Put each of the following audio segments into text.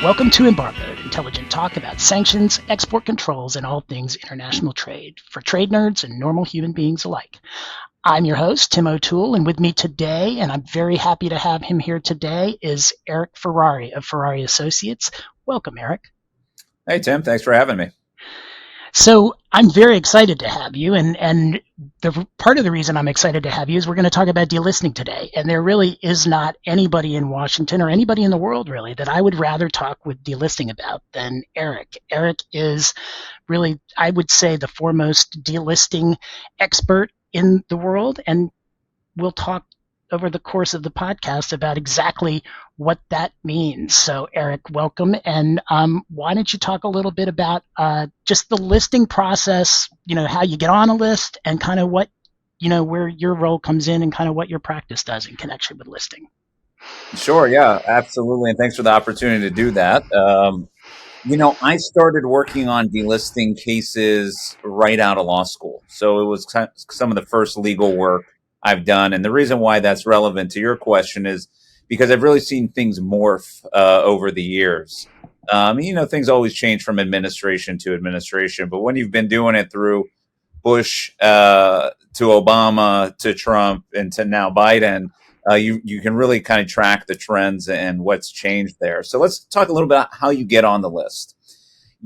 Welcome to Embargoed, intelligent talk about sanctions, export controls, and all things international trade for trade nerds and normal human beings alike. I'm your host, Tim O'Toole, and with me today, and I'm very happy to have him here today, is Erich Ferrari of Ferrari Associates. Welcome, Erich. Hey, Tim. Thanks for having me. So I'm very excited to have you, and the part of the reason I'm excited to have you is we're going to talk about delisting today, and there really is not anybody in Washington or anybody in the world really that I would rather talk with delisting about than Erich. Erich is really, I would say, the foremost delisting expert in the world, and we'll talk over the course of the podcast about exactly what that means. So, Erich, welcome. And why don't you talk a little bit about just the listing process, how you get on a list and kind of what, where your role comes in and kind of what your practice does in connection with listing. Sure. Yeah, absolutely. And thanks for the opportunity to do that. I started working on delisting cases right out of law school. So it was some of the first legal work I've done. And the reason why that's relevant to your question is because I've really seen things morph over the years. Things always change from administration to administration. But when you've been doing it through Bush to Obama to Trump and to now Biden, you can really kind of track the trends and what's changed there. So let's talk a little bit about how you get on the list.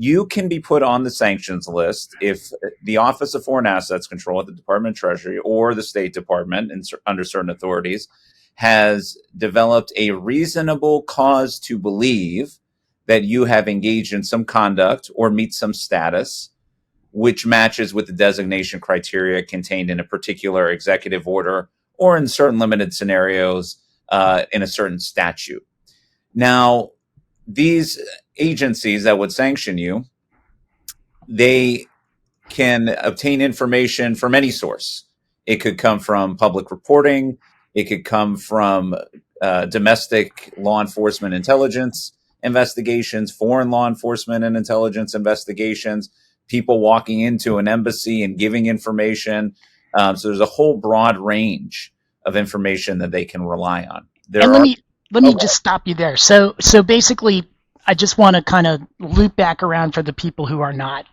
You can be put on the sanctions list if the Office of Foreign Assets Control at the Department of Treasury or the State Department, under certain authorities, has developed a reasonable cause to believe that you have engaged in some conduct or meet some status which matches with the designation criteria contained in a particular executive order or in certain limited scenarios in a certain statute. Now, these agencies that would sanction you, they can obtain information from any source. It could come from public reporting. It could come from domestic law enforcement intelligence investigations, foreign law enforcement and intelligence investigations, people walking into an embassy and giving information. So there's a whole broad range of information that they can rely on. Let me just stop you there. So basically, I just want to kind of loop back around for the people who are not,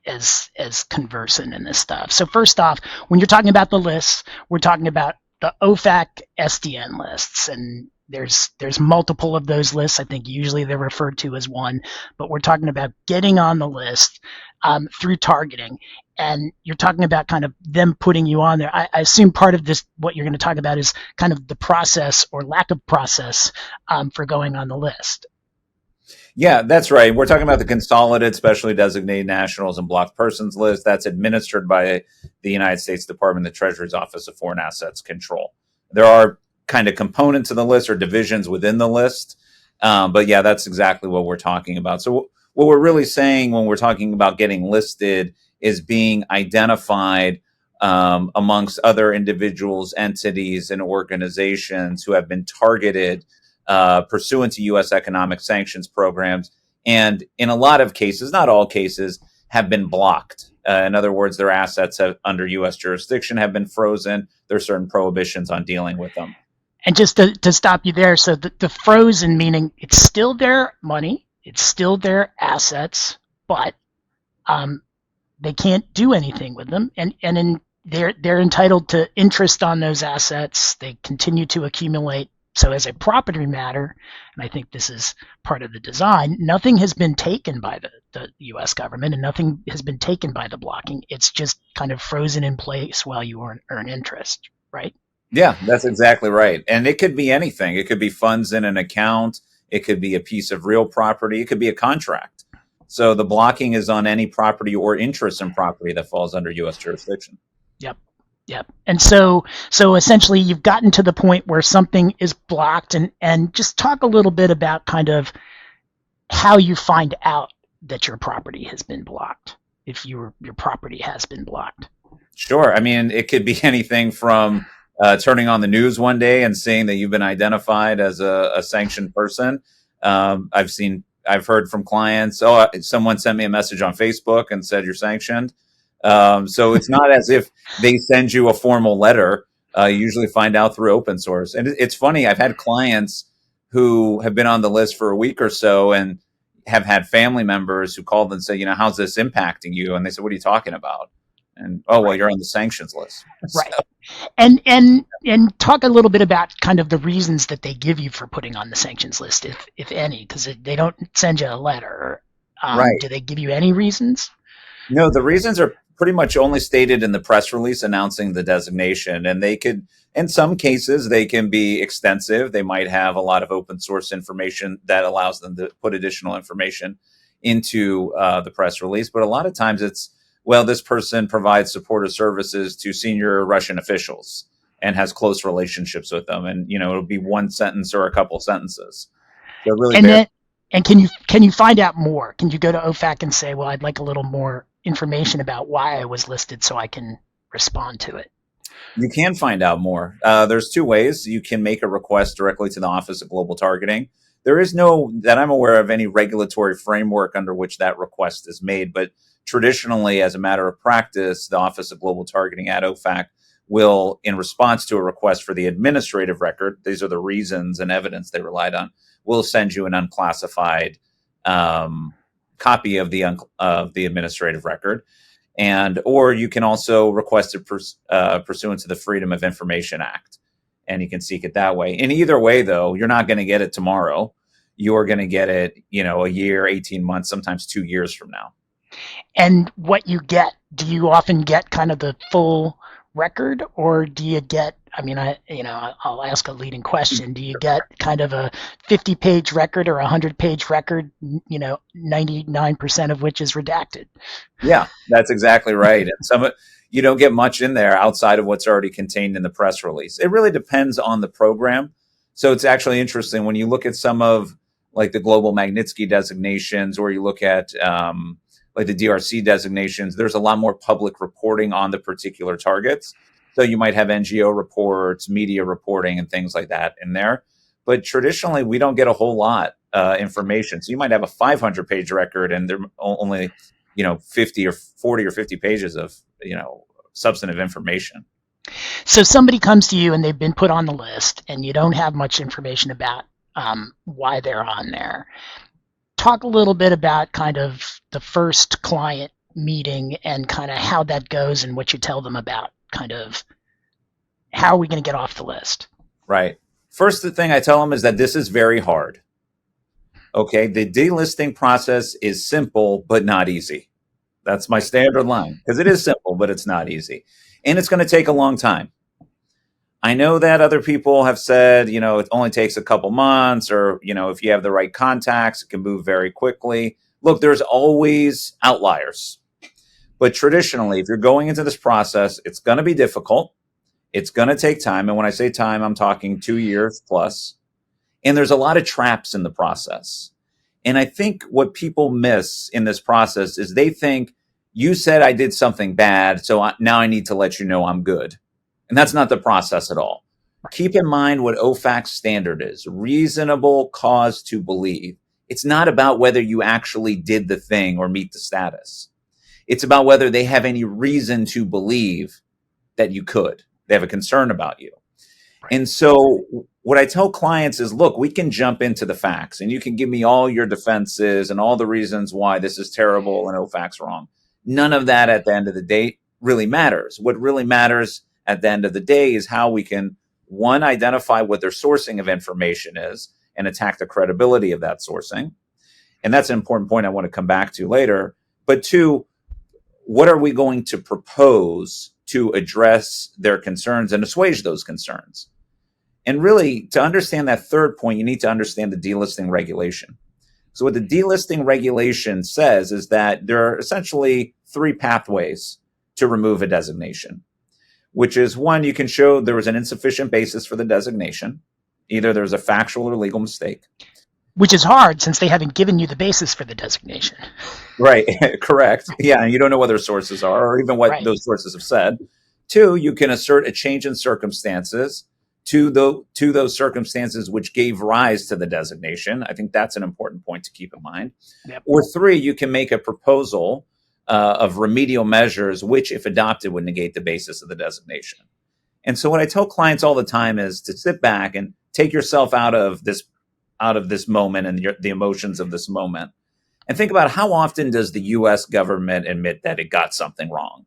as conversant in this stuff. So first off, when you're talking about the lists, we're talking about the OFAC SDN lists, and there's multiple of those lists. I think usually they're referred to as one, but we're talking about getting on the list through targeting. And you're talking about kind of them putting you on there. I assume part of this, what you're going to talk about, is kind of the process or lack of process for going on the list. Yeah, that's right. We're talking about the Consolidated Specially Designated Nationals and Blocked Persons list that's administered by the United States Department of the Treasury's Office of Foreign Assets Control. There are kind of components of the list or divisions within the list. But yeah, that's exactly what we're talking about. So what we're really saying when we're talking about getting listed is being identified amongst other individuals, entities, and organizations who have been targeted pursuant to U.S. economic sanctions programs. And in a lot of cases, not all cases, have been blocked. In other words, their assets under U.S. jurisdiction have been frozen. There are certain prohibitions on dealing with them. And just to stop you there, so the frozen meaning it's still their money, it's still their assets, but they can't do anything with them, and they're entitled to interest on those assets. They continue to accumulate. So as a property matter, and I think this is part of the design, nothing has been taken by the U.S. government and nothing has been taken by the blocking. It's just kind of frozen in place while you earn interest, right? Yeah, that's exactly right. And it could be anything. It could be funds in an account. It could be a piece of real property. It could be a contract. So the blocking is on any property or interest in property that falls under U.S. jurisdiction. Yep. And so essentially you've gotten to the point where something is blocked, and just talk a little bit about kind of how you find out that your property has been blocked, if your property has been blocked. Sure. I mean, it could be anything from turning on the news one day and seeing that you've been identified as a sanctioned person. I've heard from clients, someone sent me a message on Facebook and said you're sanctioned. So it's not as if they send you a formal letter. You usually find out through open source. And it's funny, I've had clients who have been on the list for a week or so and have had family members who called and say, how's this impacting you? And they said, what are you talking about? And, oh, well, Right. you're on the sanctions list. So, Right. And talk a little bit about kind of the reasons that they give you for putting on the sanctions list, if any, because they don't send you a letter. right. Do they give you any reasons? No, the reasons are pretty much only stated in the press release announcing the designation. And they could, in some cases, they can be extensive. They might have a lot of open source information that allows them to put additional information into the press release. But a lot of times it's, well, this person provides supportive services to senior Russian officials and has close relationships with them. And, it'll be one sentence or a couple sentences. So it really And varies. then, and can you find out more? Can you go to OFAC and say, well, I'd like a little more information about why I was listed so I can respond to it? You can find out more. There's two ways. You can make a request directly to the Office of Global Targeting. There is no, that I'm aware of, any regulatory framework under which that request is made. But traditionally, as a matter of practice, the Office of Global Targeting at OFAC will, in response to a request for the administrative record, these are the reasons and evidence they relied on, will send you an unclassified copy of the administrative record. And or you can also request it pursuant to the Freedom of Information Act, and you can seek it that way. In either way, though, you're not going to get it tomorrow. You're going to get it, a year, 18 months, sometimes 2 years from now. And what you get, do you often get kind of the full record, or do you get, I'll ask a leading question. Do you get kind of a 50-page record or a 100-page record, 99% of which is redacted? Yeah, that's exactly right. And you don't get much in there outside of what's already contained in the press release. It really depends on the program. So it's actually interesting when you look at some of like the global Magnitsky designations, or you look at like the DRC designations, there's a lot more public reporting on the particular targets. So you might have NGO reports, media reporting, and things like that in there. But traditionally, we don't get a whole lot information. So you might have a 500-page record, and there only 50 or 40 or 50 pages of substantive information. So somebody comes to you and they've been put on the list, and you don't have much information about why they're on there. Talk a little bit about kind of the first client meeting and kind of how that goes and what you tell them about kind of how are we going to get off the list. Right. First, the thing I tell them is that this is very hard. Okay. The delisting process is simple, but not easy. That's my standard line, because it is simple, but it's not easy. And it's going to take a long time. I know that other people have said, it only takes a couple months, or, if you have the right contacts, it can move very quickly. Look, there's always outliers. But traditionally, if you're going into this process, it's going to be difficult. It's going to take time. And when I say time, I'm talking 2 years plus. And there's a lot of traps in the process. And I think what people miss in this process is they think, you said I did something bad, so now I need to let you know I'm good. And that's not the process at all. Keep in mind what OFAC's standard is: reasonable cause to believe. It's not about whether you actually did the thing or meet the status. It's about whether they have any reason to believe that you could. They have a concern about you. And so what I tell clients is, look, we can jump into the facts and you can give me all your defenses and all the reasons why this is terrible and OFAC's wrong. None of that at the end of the day really matters. What really matters at the end of the day is how we can, one, identify what their sourcing of information is and attack the credibility of that sourcing. And that's an important point I want to come back to later. But two, what are we going to propose to address their concerns and assuage those concerns? And really, to understand that third point, you need to understand the delisting regulation. So what the delisting regulation says is that there are essentially 3 pathways to remove a designation, which is, one, you can show there was an insufficient basis for the designation. Either there's a factual or legal mistake. Which is hard since they haven't given you the basis for the designation. Right, correct. Yeah, and you don't know what their sources are or even what those sources have said. 2, you can assert a change in circumstances to those circumstances which gave rise to the designation. I think that's an important point to keep in mind. Yep. Or 3, you can make a proposal of remedial measures, which, if adopted, would negate the basis of the designation. And so what I tell clients all the time is to sit back and take yourself out of this out of this moment and the emotions of this moment, and think about how often does the U.S. government admit that it got something wrong,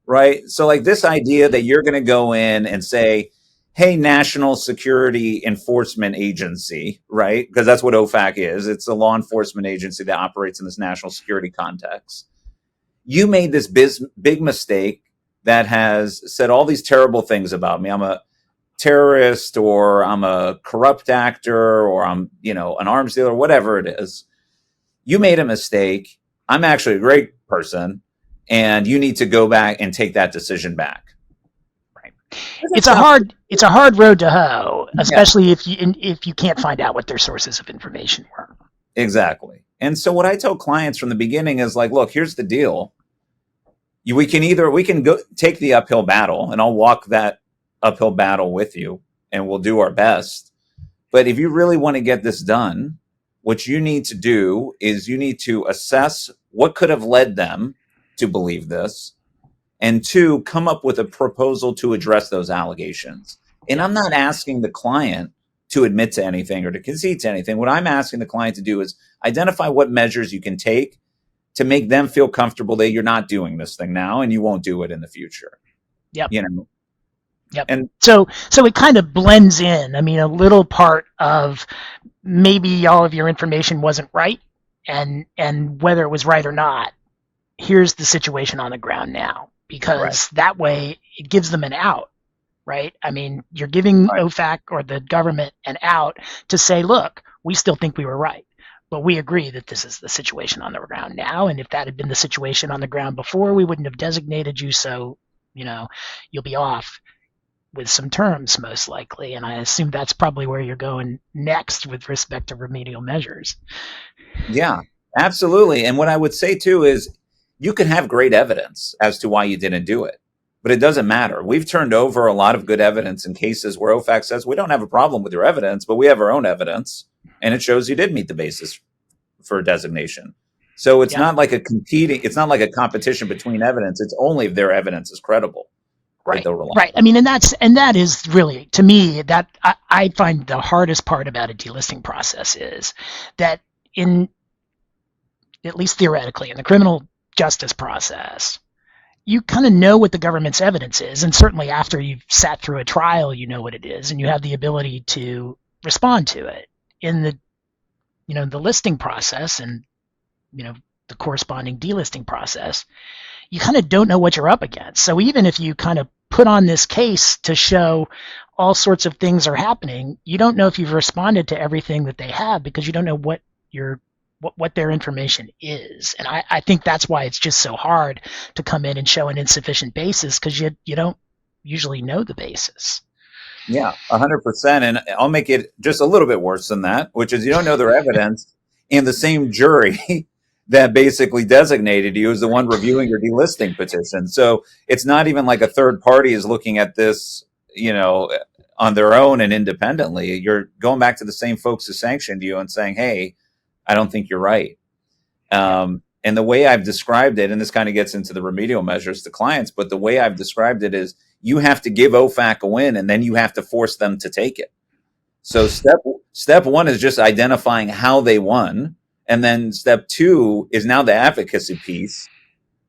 right? So like this idea that you're going to go in and say, hey, National Security Enforcement Agency, right? Because that's what OFAC is. It's a law enforcement agency that operates in this national security context. You made this big mistake that has said all these terrible things about me. I'm a terrorist, or I'm a corrupt actor, or I'm, an arms dealer, whatever it is. You made a mistake. I'm actually a great person, and you need to go back and take that decision back. It's a hard road to hoe, especially if you can't find out what their sources of information were. Exactly. And so what I tell clients from the beginning is like, look, here's the deal. We can go take the uphill battle, and I'll walk that uphill battle with you, and we'll do our best. But if you really want to get this done, what you need to do is you need to assess what could have led them to believe this, and two, come up with a proposal to address those allegations. And I'm not asking the client to admit to anything or to concede to anything. What I'm asking the client to do is identify what measures you can take to make them feel comfortable that you're not doing this thing now and you won't do it in the future. Yep. Yep. And so it kind of blends in. I mean, a little part of maybe all of your information wasn't right, and whether it was right or not, here's the situation on the ground now, because that way it gives them an out, right? I mean, you're giving OFAC or the government an out to say, look, we still think we were right, but we agree that this is the situation on the ground now, and if that had been the situation on the ground before, we wouldn't have designated you, so, you'll be off with some terms, most likely. And I assume that's probably where you're going next with respect to remedial measures. Yeah, absolutely. And what I would say too is you can have great evidence as to why you didn't do it, but it doesn't matter. We've turned over a lot of good evidence in cases where OFAC says we don't have a problem with your evidence, but we have our own evidence, and it shows you did meet the basis for designation. So it's not like it's not like a competition between evidence. It's only if their evidence is credible. Right. I mean, and that is really, to me, that I find the hardest part about a delisting process is that at least theoretically, in the criminal justice process, you kind of know what the government's evidence is, and certainly after you've sat through a trial, you know what it is, and you have the ability to respond to it. In the the listing process and the corresponding delisting process, you kind of don't know what you're up against. So even if you kind of put on this case to show all sorts of things are happening, you don't know if you've responded to everything that they have, because you don't know what their information is. And I think that's why it's just so hard to come in and show an insufficient basis, because you don't usually know the basis. Yeah, 100%. And I'll make it just a little bit worse than that, which is you don't know their evidence, and the same jury that basically designated you is the one reviewing your delisting petition. So it's not even like a third party is looking at this, on their own and independently. You're going back to the same folks who sanctioned you and saying, hey, I don't think you're right. And the way I've described it, and this kind of gets into the remedial measures to clients, but the way I've described it is you have to give OFAC a win, and then you have to force them to take it. So step one is just identifying how they won. And then step two is now the advocacy piece,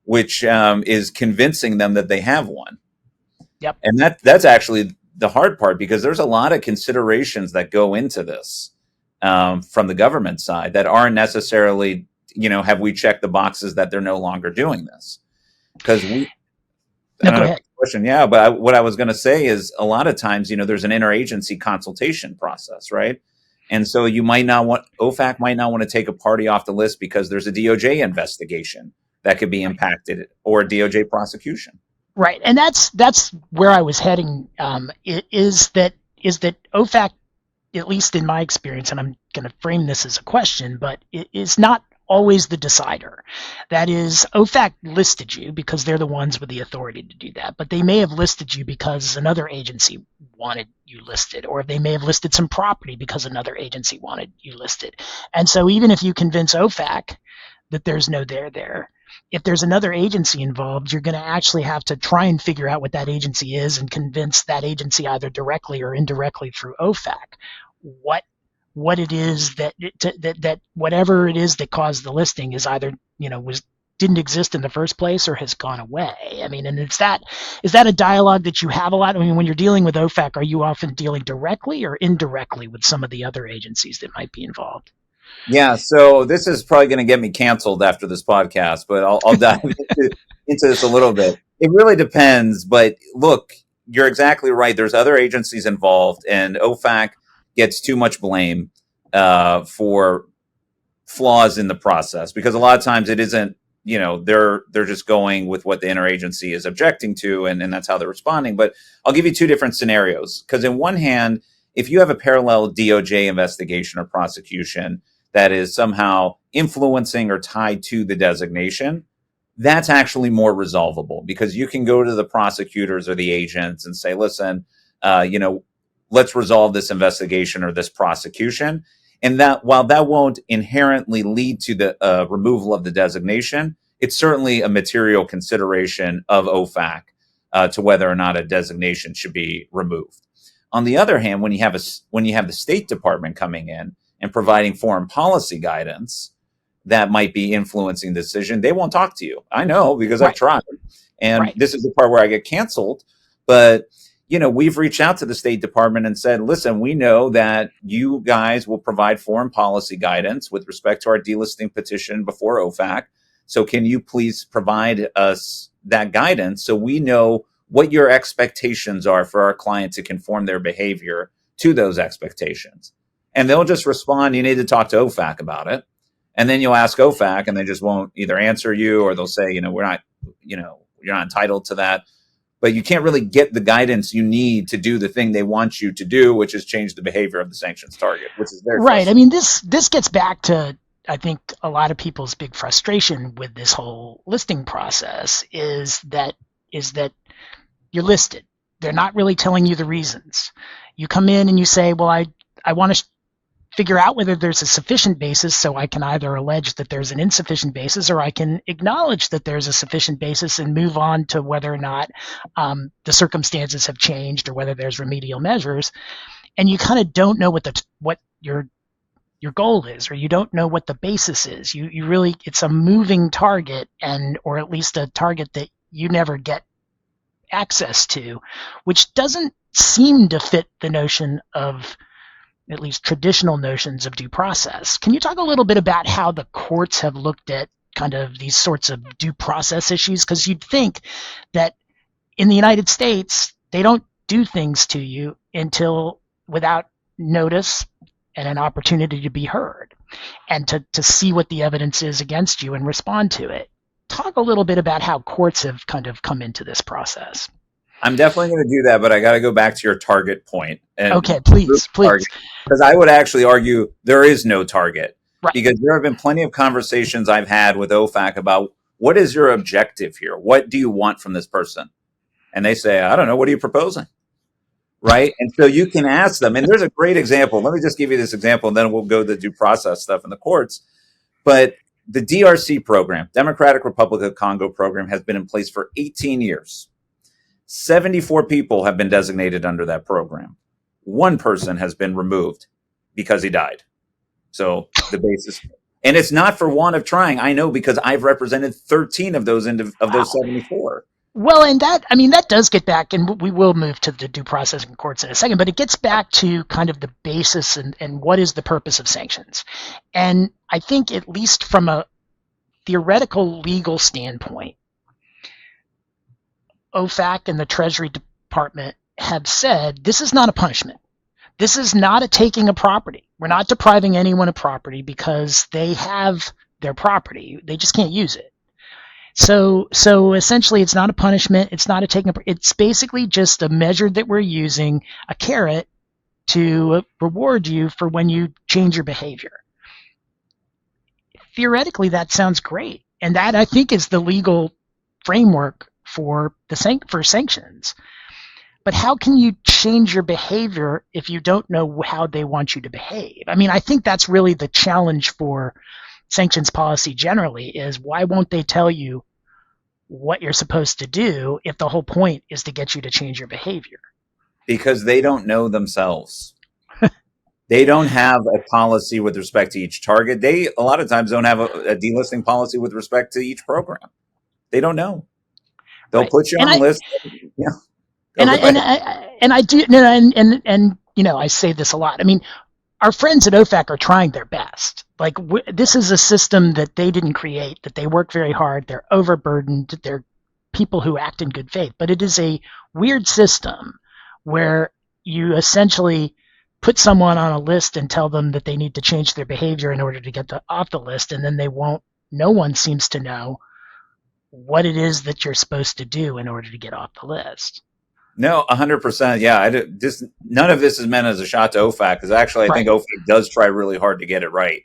which is convincing them that they have won. Yep. And that's actually the hard part, because there's a lot of considerations that go into this from the government side that aren't necessarily, have we checked the boxes that they're no longer doing this? Because go ahead. Question, yeah, but what I was going to say is a lot of times, there's an interagency consultation process, right? And so OFAC might not want to take a party off the list because there's a DOJ investigation that could be impacted, or a DOJ prosecution. Right, and that's where I was heading. Is that OFAC, at least in my experience, and I'm going to frame this as a question, but it is not always the decider. That is, OFAC listed you because they're the ones with the authority to do that, but they may have listed you because another agency wanted you listed, or they may have listed some property because another agency wanted you listed. And so even if you convince OFAC that there's no there, if there's another agency involved, you're going to actually have to try and figure out what that agency is and convince that agency either directly or indirectly through OFAC what what it is that whatever it is that caused the listing is either, was didn't exist in the first place or has gone away. I mean, and is that a dialogue that you have a lot? I mean, when you're dealing with OFAC, are you often dealing directly or indirectly with some of the other agencies that might be involved? Yeah, so this is probably going to get me canceled after this podcast, but I'll dive into this a little bit. It really depends, but look, you're exactly right. There's other agencies involved, and OFAC gets too much blame for flaws in the process because a lot of times it isn't. They're just going with what the interagency is objecting to, and that's how they're responding. But I'll give you two different scenarios because, in one hand, if you have a parallel DOJ investigation or prosecution that is somehow influencing or tied to the designation, that's actually more resolvable because you can go to the prosecutors or the agents and say, listen, let's resolve this investigation or this prosecution. And that while that won't inherently lead to the removal of the designation, it's certainly a material consideration of OFAC to whether or not a designation should be removed. On the other hand, when you have the State Department coming in and providing foreign policy guidance that might be influencing the decision, they won't talk to you. I know because I've Right. tried. And Right. this is the part where I get canceled. But, we've reached out to the State Department and said, listen, we know that you guys will provide foreign policy guidance with respect to our delisting petition before OFAC. So can you please provide us that guidance so we know what your expectations are for our client to conform their behavior to those expectations? And they'll just respond, you need to talk to OFAC about it. And then you'll ask OFAC and they just won't either answer you or they'll say, we're not, you're not entitled to that. But you can't really get the guidance you need to do the thing they want you to do, which is change the behavior of the sanctions target, which is very Right. I frustrating. mean, this gets back to, I think, a lot of people's big frustration with this whole listing process is that you're listed. They're not really telling you the reasons. You come in and you say, well, I want to figure out whether there's a sufficient basis, so I can either allege that there's an insufficient basis or I can acknowledge that there's a sufficient basis and move on to whether or not the circumstances have changed or whether there's remedial measures. And you kind of don't know what your goal is, or you don't know what the basis is. You really, it's a moving target, or at least a target that you never get access to, which doesn't seem to fit the notion of, at least traditional notions of due process. Can you talk a little bit about how the courts have looked at kind of these sorts of due process issues? Because you'd think that in the United States, they don't do things to you until without notice and an opportunity to be heard and to see what the evidence is against you and respond to it. Talk a little bit about how courts have kind of come into this process. I'm definitely going to do that, but I got to go back to your target point. And Okay, please. because I would actually argue there is no target Right. because there have been plenty of conversations I've had with OFAC about what is your objective here? What do you want from this person? And they say, I don't know. What are you proposing? Right. And so you can ask them. And there's a great example. Let me just give you this example, and then we'll go to the due process stuff in the courts. But the DRC program, Democratic Republic of Congo program, has been in place for 18 years. 74 people have been designated under that program. One person has been removed because he died. So the basis, and it's not for want of trying. I know because I've represented 13 of those Wow. those 74. Well, and that does get back, and we will move to the due process in courts in a second, but it gets back to kind of the basis and what is the purpose of sanctions. And I think, at least from a theoretical legal standpoint, OFAC and the Treasury Department have said this is not a punishment. This is not a taking of property. We're not depriving anyone of property because they have their property. They just can't use it. So essentially, it's not a punishment. It's not a taking. It's basically just a measure that we're using, a carrot, to reward you for when you change your behavior. Theoretically, that sounds great, and that, I think, is the legal framework for sanctions. But how can you change your behavior if you don't know how they want you to behave? I mean, I think that's really the challenge for sanctions policy generally, is why won't they tell you what you're supposed to do if the whole point is to get you to change your behavior? Because they don't know themselves. They don't have a policy with respect to each target. They a lot of times don't have a delisting policy with respect to each program. They don't know. They'll Right. put you And on a I list. Yeah, and I go and ahead. I and I do no, and I say this a lot. I mean, our friends at OFAC are trying their best. Like this is a system that they didn't create, that they work very hard. They're overburdened. They're people who act in good faith, but it is a weird system where you essentially put someone on a list and tell them that they need to change their behavior in order to get off the list, and then they won't. No one seems to know what it is that you're supposed to do in order to get off the list. No, 100%. Yeah, none of this is meant as a shot to OFAC because actually I think Right. OFAC does try really hard to get it right.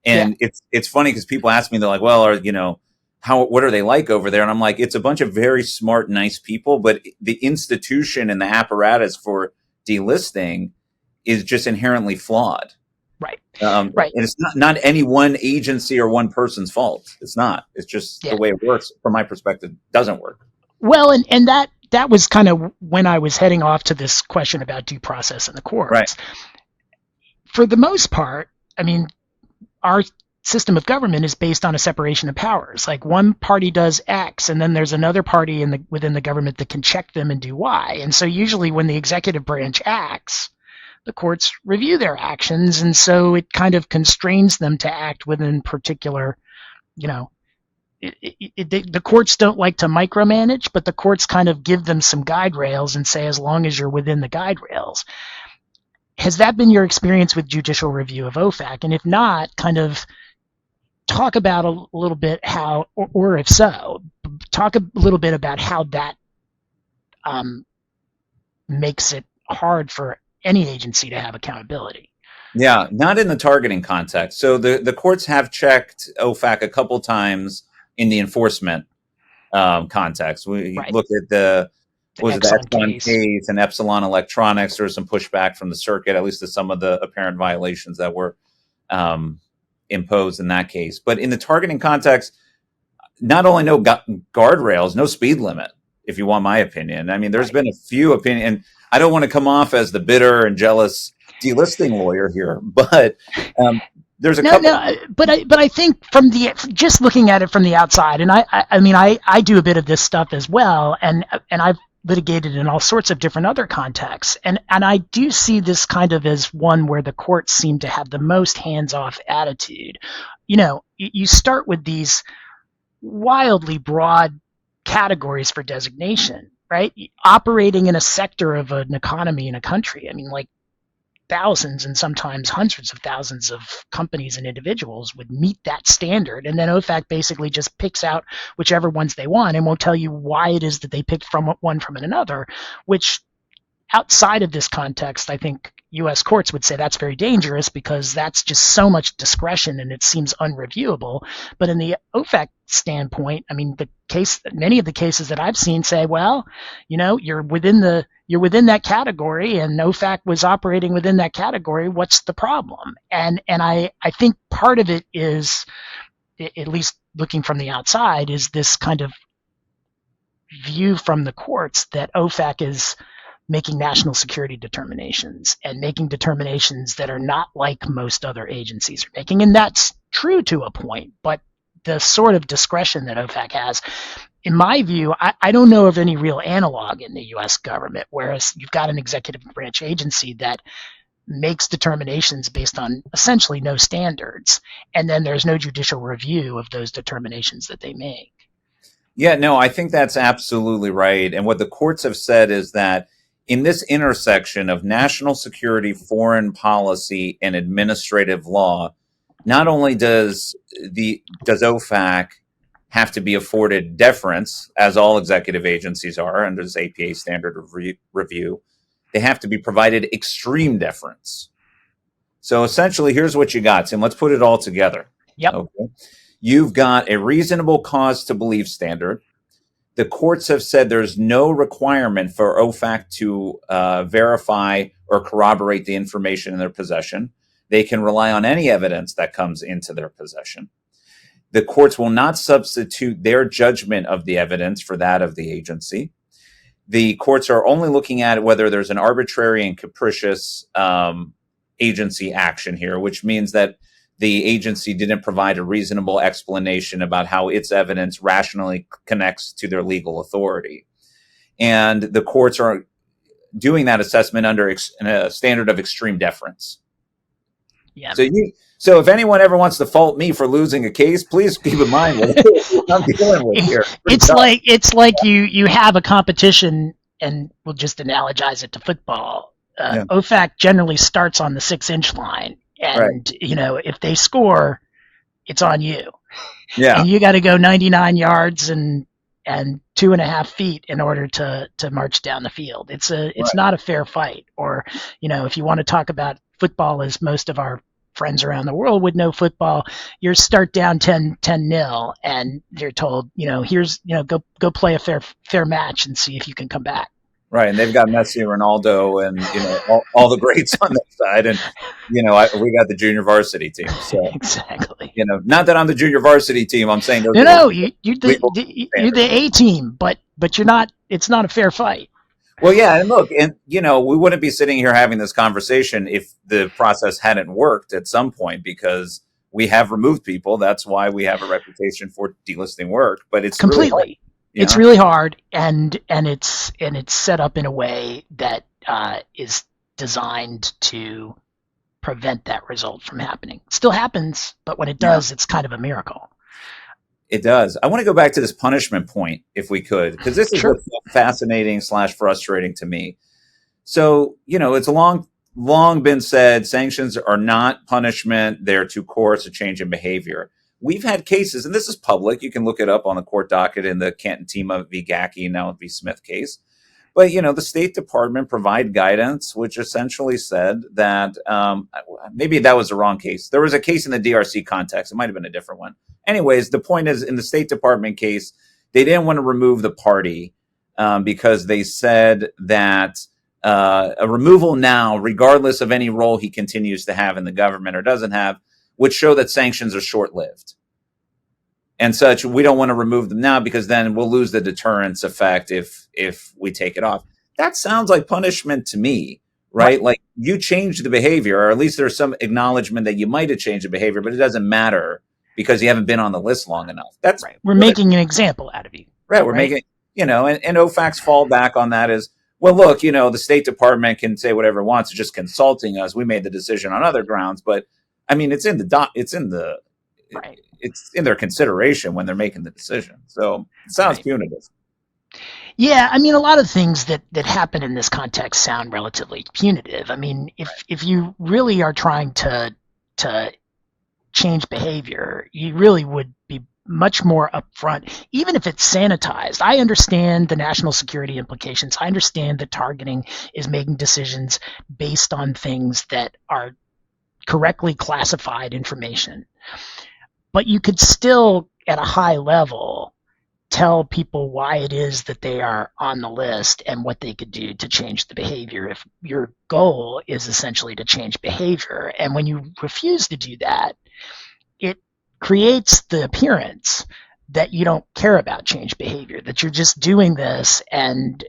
Yeah. And it's funny because people ask me, they're like, "Well, what are they like over there?" And I'm like, "It's a bunch of very smart, nice people, but the institution and the apparatus for delisting is just inherently flawed." Right. Right. And it's not any one agency or one person's fault. It's not. It's just the Yeah. way it works. From my perspective, doesn't work. Well, and that was kind of when I was heading off to this question about due process in the Right. courts. For the most part, I mean, our system of government is based on a separation of powers. Like one party does X, and then there's another party within the government that can check them and do Y. And so usually when the executive branch acts, the courts review their actions, and so it kind of constrains them to act within particular, you know, the courts don't like to micromanage, but the courts kind of give them some guide rails and say, as long as you're within the guide rails. Has that been your experience with judicial review of OFAC? And if not, kind of talk about a little bit how, or if so, talk a little bit about how that um, makes it hard for any agency to have accountability. Yeah, not in the targeting context. So the courts have checked OFAC a couple times in the enforcement context. We Right. look at the The was it the Exxon Exxon case. case and Epsilon Electronics. There was some pushback from the circuit, at least to some of the apparent violations that were um, imposed in that case. But in the targeting context, not only no guardrails, no speed limit. If you want my opinion, I mean, there's Right. been a few opinion, and I don't want to come off as the bitter and jealous delisting lawyer here, but um, there's a No, couple. no, but I think from the just looking at it from the outside, and I mean I do a bit of this stuff as well, and I've litigated in all sorts of different other contexts, and I do see this kind of as one where the courts seem to have the most hands-off attitude. You start with these wildly broad categories for designation, right? Operating in a sector of an economy in a country. I mean, like thousands and sometimes hundreds of thousands of companies and individuals would meet that standard. And then OFAC basically just picks out whichever ones they want and won't tell you why it is that they picked from one from another, which outside of this context, I think U.S. courts would say that's very dangerous because that's just so much discretion and it seems unreviewable. But in the OFAC standpoint, I mean, many of the cases that I've seen say, well, you're within that category, and OFAC was operating within that category. What's the problem? And I think part of it is, at least looking from the outside, is this kind of view from the courts that OFAC is making national security determinations and making determinations that are not like most other agencies are making. And that's true to a point, but the sort of discretion that OFAC has, in my view, I don't know of any real analog in the US government, whereas you've got an executive branch agency that makes determinations based on essentially no standards, and then there's no judicial review of those determinations that they make. Yeah, no, I think that's absolutely right. And what the courts have said is that in this intersection of national security, foreign policy, and administrative law, not only does OFAC have to be afforded deference, as all executive agencies are under this APA standard of review, they have to be provided extreme deference. So essentially, here's what you got, Tim. Let's put it all together. Yep. Okay. You've got a reasonable cause to believe standard. The courts have said there's no requirement for OFAC to verify or corroborate the information in their possession. They can rely on any evidence that comes into their possession. The courts will not substitute their judgment of the evidence for that of the agency. The courts are only looking at whether there's an arbitrary and capricious agency action here, which means that the agency didn't provide a reasonable explanation about how its evidence rationally connects to their legal authority. And the courts are doing that assessment under a standard of extreme deference. Yeah. So if anyone ever wants to fault me for losing a case, please keep in mind what I'm dealing with here. It's like you have a competition, and we'll just analogize it to football. Yeah. OFAC generally starts on the 6-inch line, and right. If they score, it's on you. Yeah. And you got to go 99 yards and 2.5 feet in order to march down the field. It's right. Not a fair fight. Or if you want to talk about football, as most of our friends around the world would know football, you start down 10-0 and you're told, here's, go play a fair match and see if you can come back. Right. And they've got Messi, Ronaldo, and, all the greats on that side. And, we got the junior varsity team. So, exactly. Not that I'm the junior varsity team. I'm saying those you're the A team, but you're not, it's not a fair fight. Well, yeah, and look, and we wouldn't be sitting here having this conversation if the process hadn't worked at some point, because we have removed people. That's why we have a reputation for delisting work. But it's completely, really hard, it's really hard, and it's set up in a way that is designed to prevent that result from happening. It still happens, but when it does, it's kind of a miracle. It does. I want to go back to this punishment point, if we could, because this is what's fascinating / frustrating to me. So, it's long been said, sanctions are not punishment. They're to coerce a change in behavior. We've had cases, and this is public. You can look it up on the court docket in the Canton-Tima v. Gackey, now v. Smith case. But, the State Department provided guidance, which essentially said that maybe that was the wrong case. There was a case in the DRC context. It might have been a different one. Anyways, the point is, in the State Department case, they didn't want to remove the party because they said that a removal now, regardless of any role he continues to have in the government or doesn't have, would show that sanctions are short-lived. And such, we don't want to remove them now because then we'll lose the deterrence effect if we take it off. That sounds like punishment to me, right? Like you changed the behavior, or at least there's some acknowledgement that you might have changed the behavior, but it doesn't matter because you haven't been on the list long enough. That's right. We're making an example out of you. Right. We're making, and OFAC's fallback on that is, well, look, the State Department can say whatever it wants. It's just consulting us. We made the decision on other grounds, but I mean, it's in their consideration when they're making the decision. So it sounds punitive. Yeah, I mean, a lot of things that happen in this context sound relatively punitive. I mean, if you really are trying to change behavior, you really would be much more upfront, even if it's sanitized. I understand the national security implications. I understand that targeting is making decisions based on things that are correctly classified information. But you could still, at a high level, tell people why it is that they are on the list and what they could do to change the behavior if your goal is essentially to change behavior. And when you refuse to do that, it creates the appearance that you don't care about change behavior, that you're just doing this, and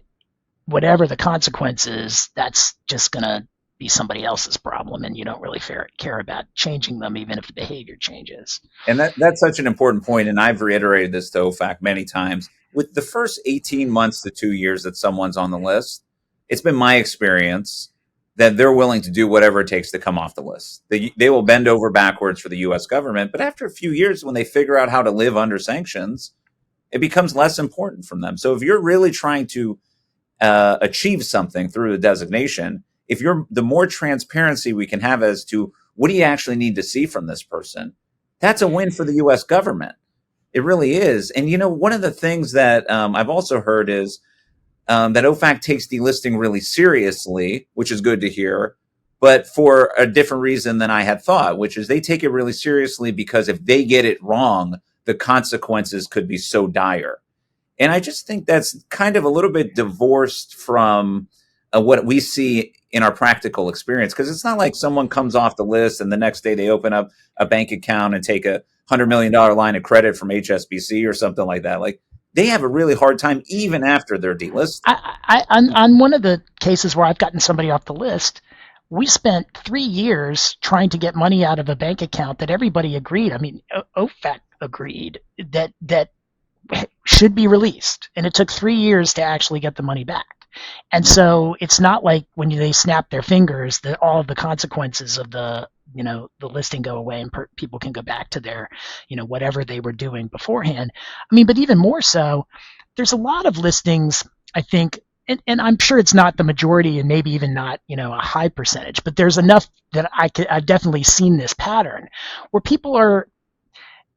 whatever the consequences, that's just going to be somebody else's problem, and you don't really care about changing them, even if the behavior changes. And that's such an important point, and I've reiterated this to OFAC many times. With the first 18 months to 2 years that someone's on the list, it's been my experience that they're willing to do whatever it takes to come off the list. They will bend over backwards for the U.S. government, but after a few years, when they figure out how to live under sanctions, it becomes less important from them. So if you're really trying to achieve something through the designation, the more transparency we can have as to what do you actually need to see from this person, that's a win for the U.S. government. It really is. And, one of the things that I've also heard is that OFAC takes delisting really seriously, which is good to hear, but for a different reason than I had thought, which is they take it really seriously because if they get it wrong, the consequences could be so dire. And I just think that's kind of a little bit divorced from what we see in our practical experience, because it's not like someone comes off the list and the next day they open up a bank account and take a $100 million line of credit from HSBC or something like that. Like, they have a really hard time even after they're delisted. On one of the cases where I've gotten somebody off the list, we spent 3 years trying to get money out of a bank account that everybody agreed. I mean, OFAC agreed that should be released, and it took 3 years to actually get the money back. And so it's not like when they snap their fingers that all of the consequences of the listing go away and people can go back to their whatever they were doing beforehand. I mean, but even more so, there's a lot of listings, I think, and I'm sure it's not the majority and maybe even not a high percentage, but there's enough that I've definitely seen this pattern where people are,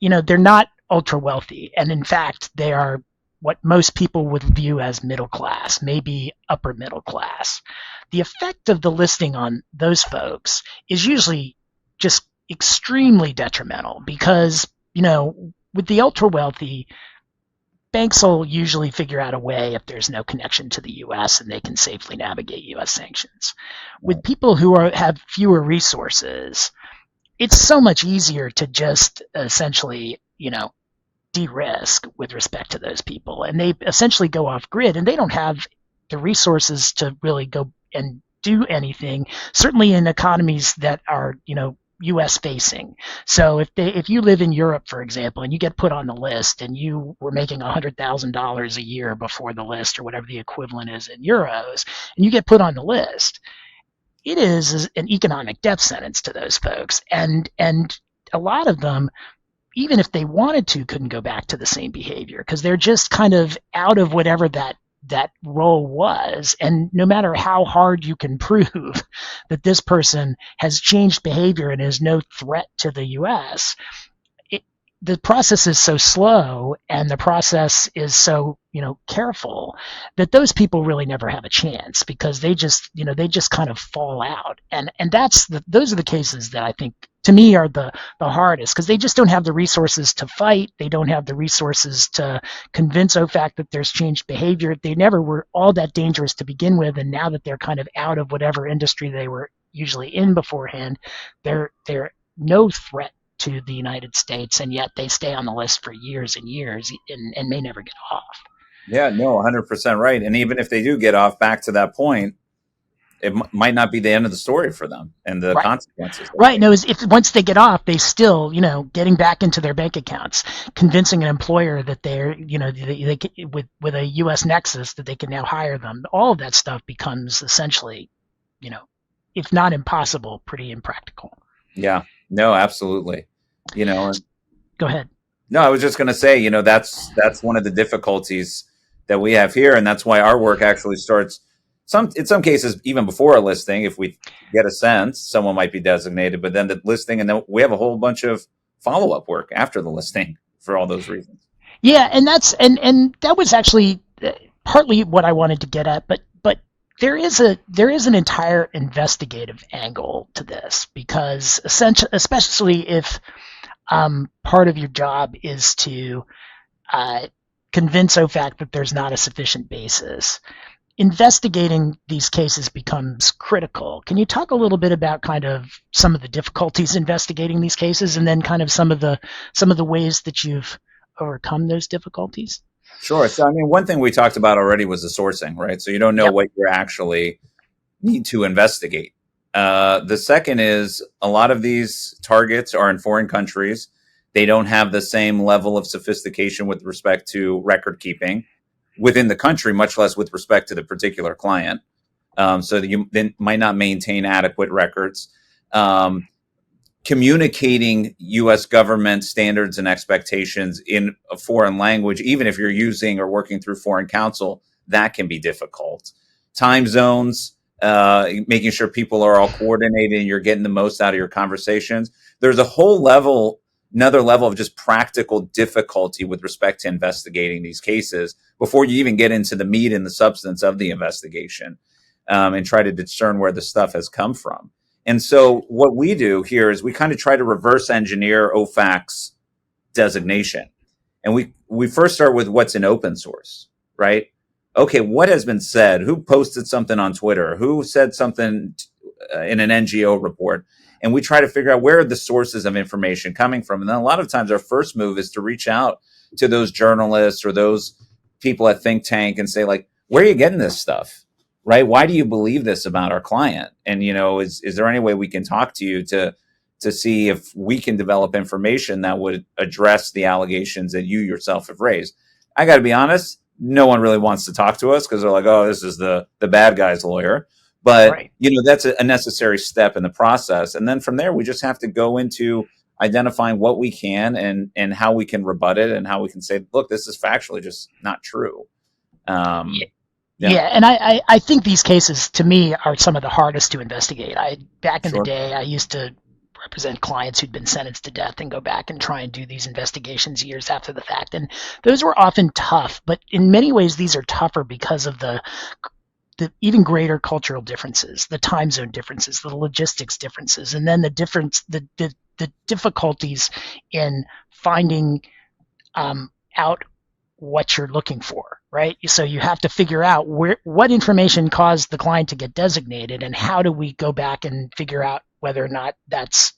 they're not ultra wealthy, and in fact they are what most people would view as middle class, maybe upper middle class. The effect of the listing on those folks is usually just extremely detrimental because, with the ultra wealthy, banks will usually figure out a way if there's no connection to the U.S. and they can safely navigate U.S. sanctions. With people who have fewer resources, it's so much easier to just essentially, de-risk with respect to those people, and they essentially go off grid, and they don't have the resources to really go and do anything, certainly in economies that are US facing. So if you live in Europe, for example, and you get put on the list and you were making $100,000 a year before the list, or whatever the equivalent is in euros, and you get put on the list, it is an economic death sentence to those folks, and a lot of them, even if they wanted to, couldn't go back to the same behavior because they're just kind of out of whatever that role was. And no matter how hard you can prove that this person has changed behavior and is no threat to the U.S., the process is so slow and the process is so careful that those people really never have a chance because they just kind of fall out, and those are the cases that I think to me are the hardest because they just don't have the resources to fight. They don't have the resources to convince OFAC that there's changed behavior. They never were all that dangerous to begin with, and now that they're kind of out of whatever industry they were usually in beforehand, they're no threat to the United States, and yet they stay on the list for years and years and may never get off. Yeah, no, 100% right. And even if they do get off back to that point, it might not be the end of the story for them and the Right. consequences. Right. No, if once they get off, they still, getting back into their bank accounts, convincing an employer that they're, they with a U.S. nexus that they can now hire them. All of that stuff becomes essentially, if not impossible, pretty impractical. Yeah. No, absolutely. Go ahead. No, I was just going to say, that's one of the difficulties that we have here, and that's why our work actually starts in some cases even before a listing. If we get a sense, someone might be designated, but then the listing, and then we have a whole bunch of follow-up work after the listing for all those reasons. Yeah, and that was actually partly what I wanted to get at, but there is an entire investigative angle to this because especially if part of your job is to convince OFAC that there's not a sufficient basis. Investigating these cases becomes critical. Can you talk a little bit about kind of some of the difficulties investigating these cases, and then kind of some of the ways that you've overcome those difficulties? Sure. So, one thing we talked about already was the sourcing, right? So you don't know what you actually need to investigate. The second is a lot of these targets are in foreign countries. They don't have the same level of sophistication with respect to record keeping within the country, much less with respect to the particular client. So that you then might not maintain adequate records. Communicating U.S. government standards and expectations in a foreign language, even if you're using or working through foreign counsel, that can be difficult. Time zones, making sure people are all coordinated and you're getting the most out of your conversations. There's a whole another level of just practical difficulty with respect to investigating these cases before you even get into the meat and the substance of the investigation, and try to discern where the stuff has come from. And so what we do here is we kind of try to reverse engineer OFAC's designation. And we first start with what's in open source, right? Okay, what has been said? Who posted something on Twitter? Who said something in an NGO report? And we try to figure out where are the sources of information coming from. And then a lot of times our first move is to reach out to those journalists or those people at think tank and say, like, where are you getting this stuff? right? Why do you believe this about our client? And, is there any way we can talk to you to see if we can develop information that would address the allegations that you yourself have raised? I got to be honest, no one really wants to talk to us because they're like, oh, this is the bad guy's lawyer. But, Right. that's a necessary step in the process. And then from there, we just have to go into identifying what we can and how we can rebut it and how we can say, look, this is factually just not true. Yeah. Yeah, Yeah, and I think these cases to me are some of the hardest to investigate. Back in the sure. day, I used to represent clients who'd been sentenced to death and go back and try and do these investigations years after the fact. And those were often tough, but in many ways these are tougher because of the even greater cultural differences, the time zone differences, the logistics differences, and then the difficulties in finding out what you're looking for, right? So you have to figure out what information caused the client to get designated, and how do we go back and figure out whether or not that's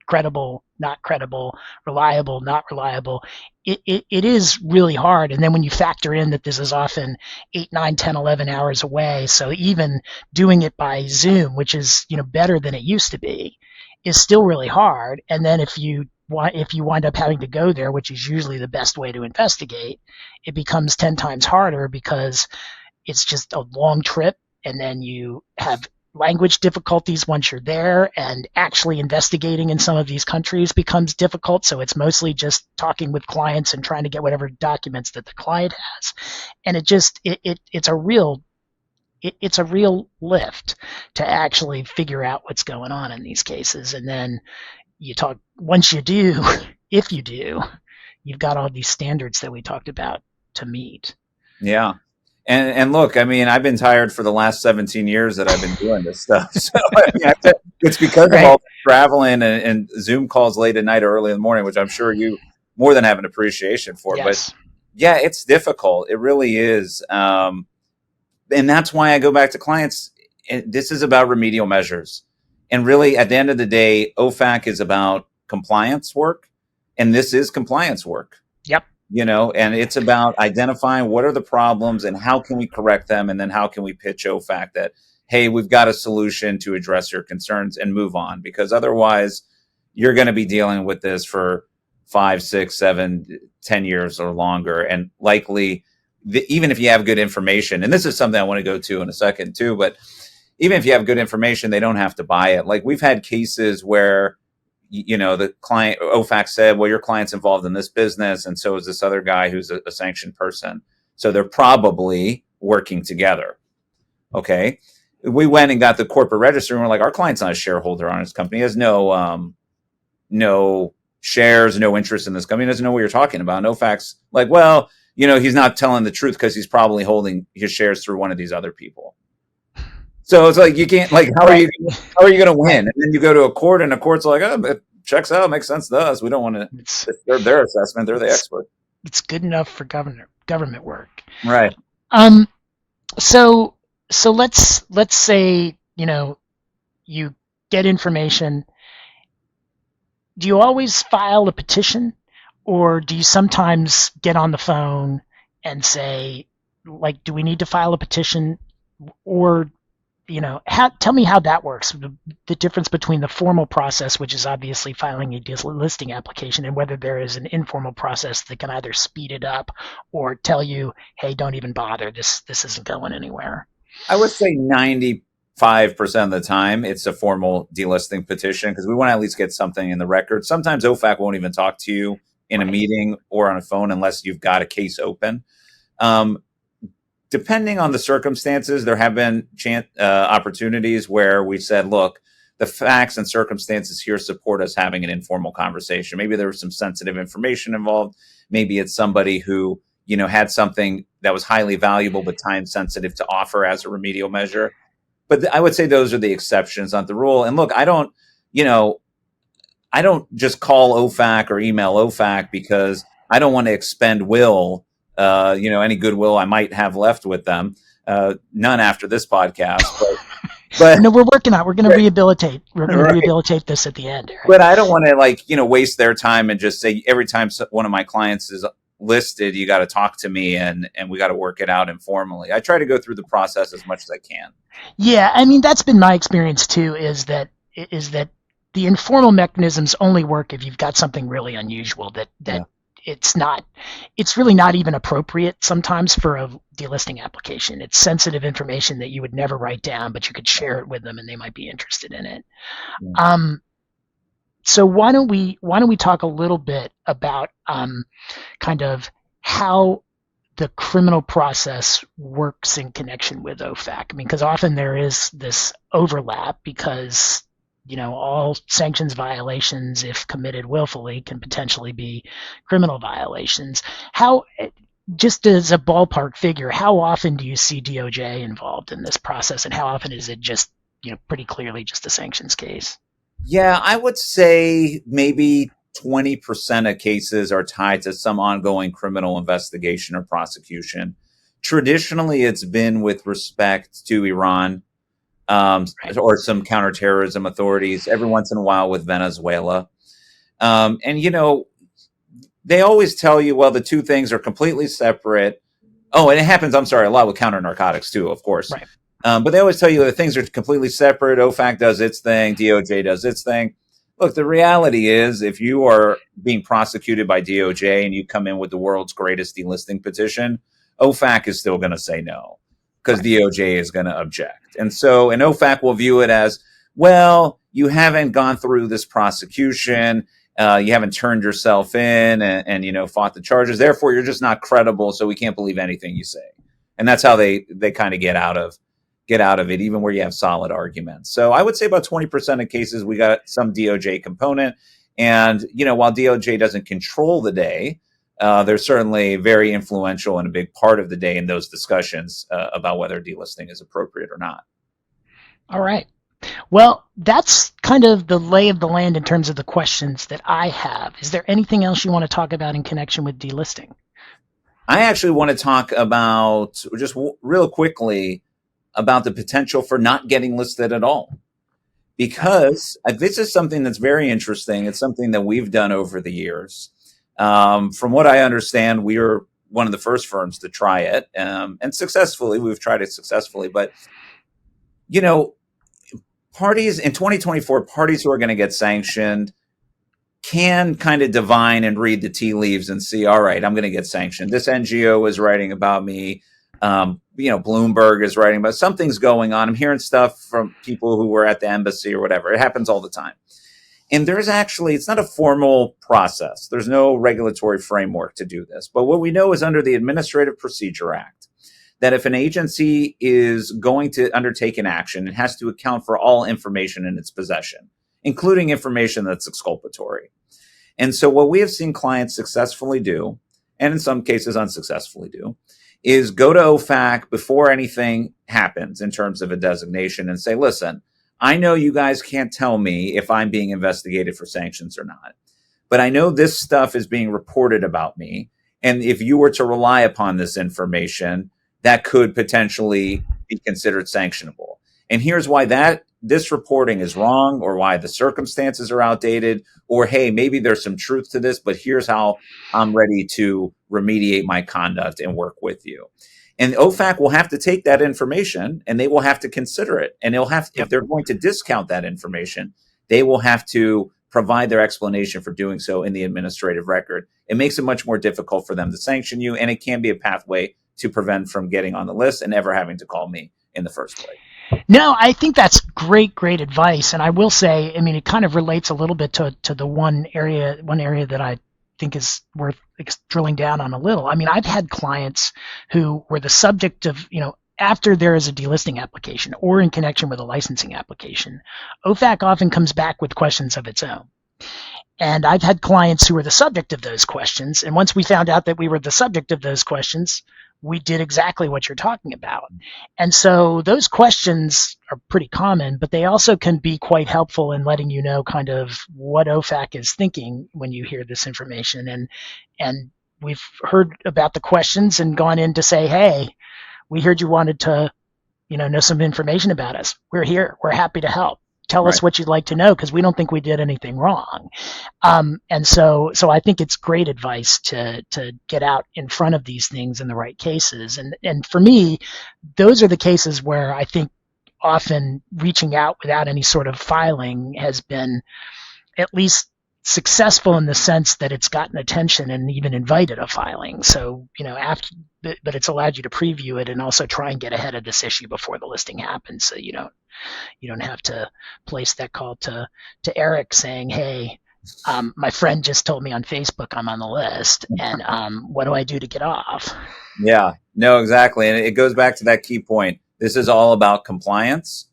credible, not credible, reliable, not reliable. It is really hard. And then when you factor in that this is often 8, 9, 10, 11 hours away, so even doing it by Zoom, which is better than it used to be, is still really hard. And then if you wind up having to go there, which is usually the best way to investigate, it becomes 10 times harder because it's just a long trip, and then you have language difficulties once you're there, and actually investigating in some of these countries becomes difficult. So it's mostly just talking with clients and trying to get whatever documents that the client has. And it's a real lift to actually figure out what's going on in these cases. And then once you do, if you do, you've got all these standards that we talked about to meet. Yeah. And look, I mean, I've been tired for the last 17 years that I've been doing this stuff. So it's because of all the traveling and Zoom calls late at night or early in the morning, which I'm sure you more than have an appreciation for. Yes. But yeah, it's difficult. It really is. And that's why I go back to clients. This is about remedial measures. And really, at the end of the day, OFAC is about compliance work. And this is compliance work. Yep. And it's about identifying what are the problems and how can we correct them. And then how can we pitch OFAC that, hey, we've got a solution to address your concerns and move on. Because otherwise, you're going to be dealing with this for 5, 6, 7, 10 years or longer. And likely, even if you have good information, and this is something I want to go to in a second too, but even if you have good information, they don't have to buy it. Like we've had cases where the client, OFAC said, well, your client's involved in this business, and so is this other guy who's a sanctioned person. So they're probably working together. Okay. We went and got the corporate register, and we're like, our client's not a shareholder on his company. He has no shares, no interest in this company. He doesn't know what you're talking about. And OFAC's like, well, he's not telling the truth because he's probably holding his shares through one of these other people. So it's like you can't how are you going to win? And then you go to a court, and the court's like, oh, it checks out, makes sense to us. We don't want to disturb their assessment. They're the expert. It's good enough for government work, right? So let's say you get information. Do you always file a petition, or do you sometimes get on the phone and say, like, do we need to file a petition, or tell me how that works, the difference between the formal process, which is obviously filing a delisting application, and whether there is an informal process that can either speed it up or tell you, hey, don't even bother, this isn't going anywhere. I would say 95% of the time it's a formal delisting petition because we want to at least get something in the record. Sometimes OFAC won't even talk to you in a meeting or on a phone unless you've got a case open. Depending on the circumstances, there have been opportunities where we said, look, the facts and circumstances here support us having an informal conversation. Maybe there was some sensitive information involved. Maybe it's somebody who, had something that was highly valuable but time sensitive to offer as a remedial measure. But I would say those are the exceptions, not the rule. And look, I don't just call OFAC or email OFAC because I don't want to expend any goodwill I might have left with them. None after this podcast, but no, we're working on it. We're going to rehabilitate. We're going to rehabilitate this at the end. Right? But I don't want to waste their time and just say every time one of my clients is listed, you got to talk to me and we got to work it out informally. I try to go through the process as much as I can. Yeah, I mean that's been my experience too. Is that the informal mechanisms only work if you've got something really unusual that Yeah. it's really not even appropriate sometimes for a delisting application. It's sensitive information that you would never write down, but you could share it with them and they might be interested in it. Yeah. So why don't we talk a little bit about kind of how the criminal process works in connection with OFAC? I mean, because often there is this overlap because all sanctions violations, if committed willfully, can potentially be criminal violations. How, just as a ballpark figure, how often do you see DOJ involved in this process, and how often is it just pretty clearly just a sanctions case? Yeah, I would say maybe 20% of cases are tied to some ongoing criminal investigation or prosecution. Traditionally, it's been with respect to Iran, Right. or some counterterrorism authorities, every once in a while with Venezuela. And, they always tell you, well, the two things are completely separate. Oh, and it happens, I'm sorry, a lot with counter narcotics too, of course. Right. But they always tell you that things are completely separate. OFAC does its thing, DOJ does its thing. Look, the reality is, if you are being prosecuted by DOJ and you come in with the world's greatest delisting petition, OFAC is still going to say no because Right. DOJ is going to object. And so, and OFAC will view it as, well, you haven't gone through this prosecution. You haven't turned yourself in and fought the charges. Therefore, you're just not credible. So we can't believe anything you say. And that's how they kind of get out of it, even where you have solid arguments. So I would say about 20% of cases, we got some DOJ component. And, while DOJ doesn't control the day, they're certainly very influential and a big part of the day in those discussions about whether delisting is appropriate or not. All right. Well, that's kind of the lay of the land in terms of the questions that I have. Is there anything else you want to talk about in connection with delisting? I actually want to talk about, just real quickly, about the potential for not getting listed at all. Because this is something that's very interesting. It's something that we've done over the years. From what I understand, we are one of the first firms to try it, and successfully. We've tried it successfully. But, parties in 2024, parties who are going to get sanctioned can kind of divine and read the tea leaves and see, all right, I'm going to get sanctioned. This NGO is writing about me. Bloomberg is writing about something's going on. I'm hearing stuff from people who were at the embassy or whatever. It happens all the time. And it's not a formal process. There's no regulatory framework to do this. But what we know is under the Administrative Procedure Act, that if an agency is going to undertake an action, it has to account for all information in its possession, including information that's exculpatory. And so what we have seen clients successfully do, and in some cases unsuccessfully do, is go to OFAC before anything happens in terms of a designation and say, listen, I know you guys can't tell me if I'm being investigated for sanctions or not, but I know this stuff is being reported about me. And if you were to rely upon this information, that could potentially be considered sanctionable. And here's why this reporting is wrong, or why the circumstances are outdated, or, hey, maybe there's some truth to this, but here's how I'm ready to remediate my conduct and work with you. And OFAC will have to take that information and they will have to consider it. And if they're going to discount that information, they will have to provide their explanation for doing so in the administrative record. It makes it much more difficult for them to sanction you, and it can be a pathway to prevent from getting on the list and ever having to call me in the first place. No, I think that's great advice. And I will say, I mean, it kind of relates a little bit to the one area that I think is worth drilling down on a little. I mean, I've had clients who were the subject of, after there is a delisting application or in connection with a licensing application, OFAC often comes back with questions of its own. And I've had clients who were the subject of those questions. And once we found out that we were the subject of those questions, we did exactly what you're talking about. And so those questions are pretty common, but they also can be quite helpful in letting you know kind of what OFAC is thinking when you hear this information. And we've heard about the questions and gone in to say, hey, we heard you wanted to, know some information about us. We're here. We're happy to help. tell Right. us what you'd like to know because we don't think we did anything wrong. And so I think it's great advice to get out in front of these things in the right cases. And for me, those are the cases where I think often reaching out without any sort of filing has been at least successful in the sense that it's gotten attention and even invited a filing. So, but it's allowed you to preview it and also try and get ahead of this issue before the listing happens. So you don't have to place that call to Eric saying, hey, my friend just told me on Facebook I'm on the list, and what do I do to get off? Yeah, no, exactly. And it goes back to that key point. This is all about compliance.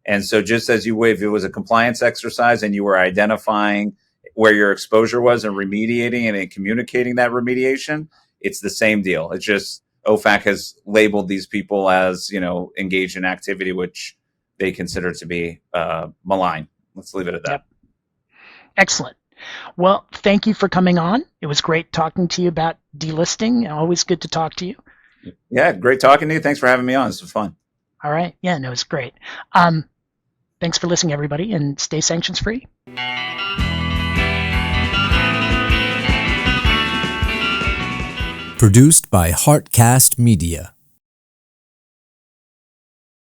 And so just as if it was a compliance exercise and you were identifying where your exposure was and remediating and communicating that remediation, it's the same deal. It's just OFAC has labeled these people as, engaged in activity, which they consider to be malign. Let's leave it at that. Yep. Excellent. Well, thank you for coming on. It was great talking to you about delisting. Always good to talk to you. Yeah, great talking to you. Thanks for having me on. This was fun. All right. Yeah, no, it's great. Thanks for listening, everybody, and stay sanctions free. Produced by Heartcast Media.